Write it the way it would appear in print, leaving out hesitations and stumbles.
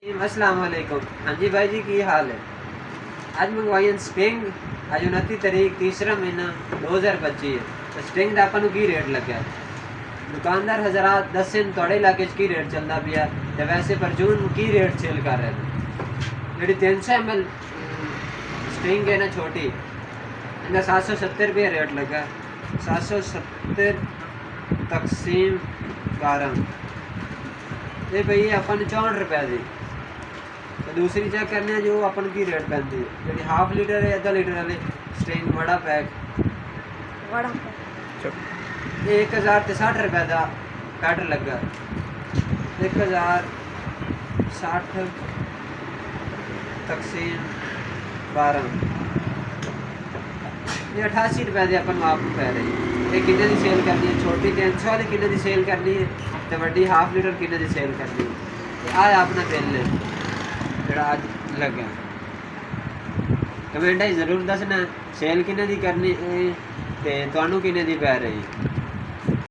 अस्सलाम वालेकुम। हाँ जी भाई जी, की हाल है? आज मंगवाई स्टिंग। आज 29 तारीख तीसरा महीना 2025 है। तो स्टिंग का अपन की रेट लग्या? दुकानदार हजरात 10 दिन थोड़े इलाके की रेट चलता पिया तो वैसे परचून की रेट सेल कर रहे हैं। जी 300 ml स्टिंग है ना छोटी, इनका 770 रुपये रेट लगा। 770 तकसीम 12 ये भई अपन 64 रुपये दी। तो दूसरी चेक करने जो अपन की रेट पैंती है जी हाफ लीटर है आधा लीटर वाले स्टिंग बड़ा पैक ये 1060 रुपये का पैट लगा। 1060 तकसीम 12 ये 88 रुपये की अपन वापस पै रही। ये किन्ने की सेल करनी है? छोटी 300 वाली किन्ने की सेल करनी है तो वड्डी हाफ लीटर किन्ने की सेल करनी है? आया अपना बिल जो अज लगे कमेंट जरूर दसना सेल किन्ने की करनी तो किन्ने की पै रही।